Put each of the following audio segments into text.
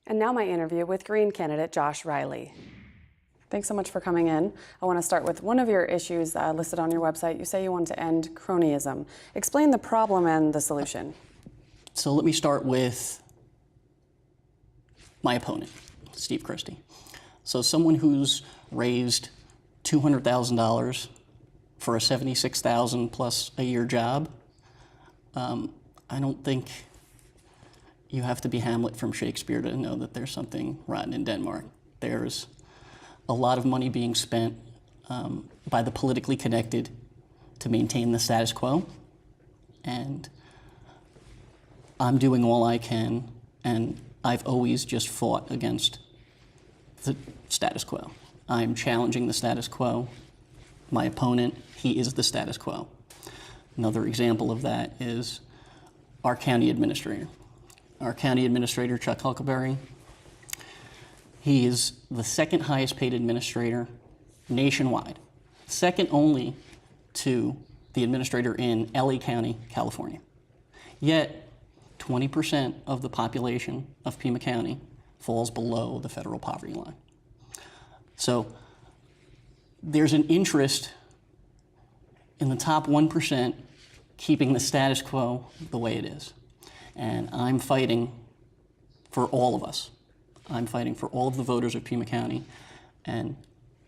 And now my interview with Green candidate Josh Reilly. Thanks so much for coming in. I want to start with one of your issues listed on your website. You say you want to end cronyism. Explain the problem and the solution. So let me start with my opponent, Steve Christie. So someone who's raised $200,000 for a $76,000 plus a year job, I don't think you have to be Hamlet from Shakespeare to know that there's something rotten in Denmark. There's a lot of money being spent by the politically connected to maintain the status quo, and I'm doing all I can, and I've always just fought against the status quo. I'm challenging the status quo. My opponent, he is the status quo. Another example of that is our county administrator. Our county administrator, Chuck Huckleberry, he is the second highest paid administrator nationwide, second only to the administrator in LA County, California. Yet, 20% of the population of Pima County falls below the federal poverty line. So there's an interest in the top 1% keeping the status quo the way it is. And I'm fighting for all of us. I'm fighting for all of the voters of Pima County, and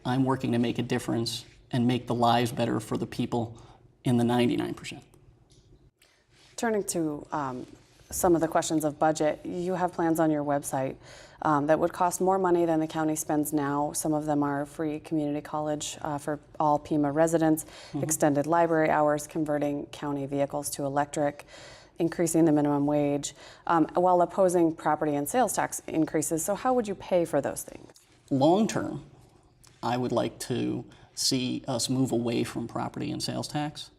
I'm working to make a difference and make the lives better for the people in the 99%. Turning to some of the questions of budget, you have plans on your website that would cost more money than the county spends now. Some of them are free community college for all Pima residents, extended library hours, converting county vehicles to electric, increasing the minimum wage, while opposing property and sales tax increases. So how would you pay for those things? Long term, I would like to see us move away from property and sales tax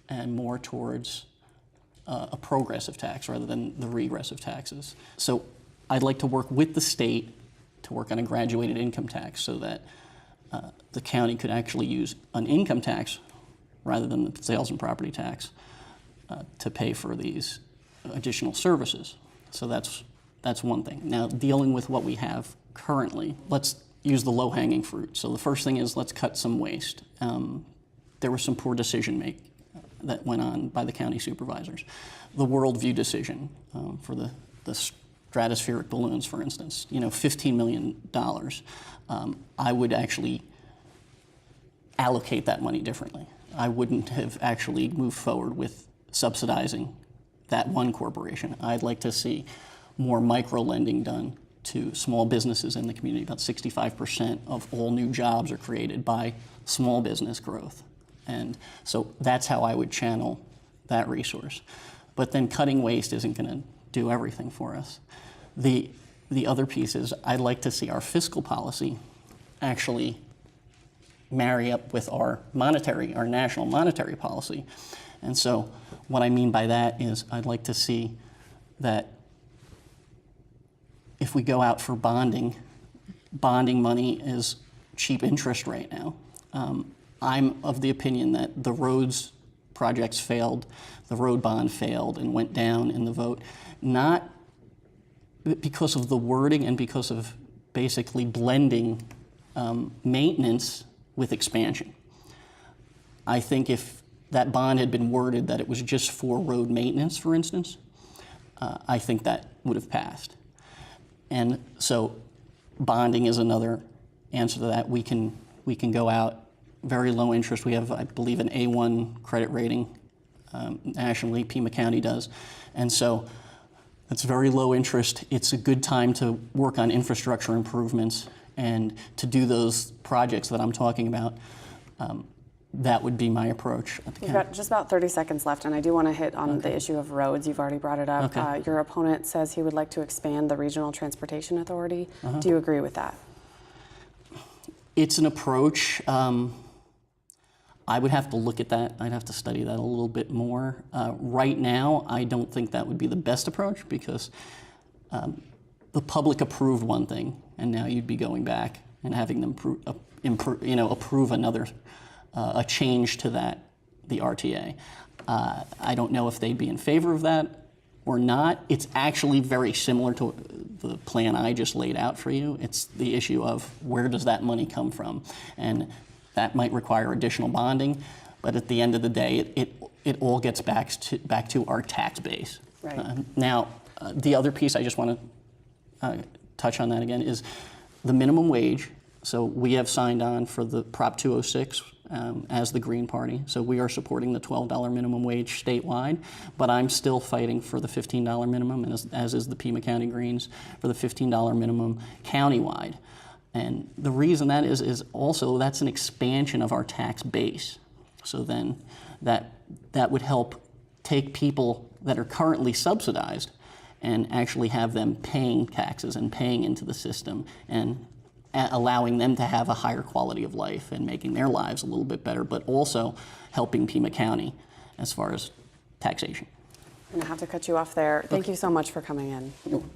and more towards a progressive tax rather than the regressive taxes. So I'd like to work with the state to work on a graduated income tax so that the county could actually use an income tax rather than the sales and property tax to pay for these additional services. So that's one thing. Now, dealing with what we have currently, let's use the low-hanging fruit. So the first thing is let's cut some waste. There was some poor decision-making that went on by the county supervisors. The worldview decision for the stratospheric balloons, for instance, $15 million. I would actually allocate that money differently. I wouldn't have actually moved forward with subsidizing that one corporation. I'd like to see more micro-lending done to small businesses in the community. About 65% of all new jobs are created by small business growth. And so that's how I would channel that resource. But then cutting waste isn't going to do everything for us. The other piece is I'd like to see our fiscal policy actually marry up with our national monetary policy. And so what I mean by that is I'd like to see that if we go out for bonding money is cheap interest right now. I'm of the opinion that the roads projects failed, the road bond failed and went down in the vote, not because of the wording and because of basically blending maintenance with expansion. I think if that bond had been worded that it was just for road maintenance, for instance, I think that would have passed. And so bonding is another answer to that. We can go out very low interest. We have, I believe, an A1 credit rating nationally, Pima County does. And so it's very low interest. It's a good time to work on infrastructure improvements and to do those projects that I'm talking about. That would be my approach. We've got just about 30 seconds left, and I do want to hit on the issue of roads. You've already brought it up. Okay. Your opponent says he would like to expand the Regional Transportation Authority. Do you agree with that? It's an approach. I would have to look at that. I'd have to study that a little bit more. Right now, I don't think that would be the best approach because the public approved one thing, and now you'd be going back and having them approve another, a change to that, the RTA. I don't know if they'd be in favor of that. or not, it's actually very similar to the plan I just laid out for you. It's the issue of where does that money come from? And that might require additional bonding, but at the end of the day, it all gets back to our tax base. Right. Now, the other piece I just want to touch on that again is the minimum wage. So we have signed on for the Prop 206 as the Green Party. So we are supporting the $12 minimum wage statewide, but I'm still fighting for the $15 minimum, and as is the Pima County Greens, for the $15 minimum countywide. And the reason that is also that's an expansion of our tax base. So then that would help take people that are currently subsidized and actually have them paying taxes and paying into the system and allowing them to have a higher quality of life and making their lives a little bit better, but also helping Pima County as far as taxation. I'm going to have to cut you off there. Thank you so much for coming in.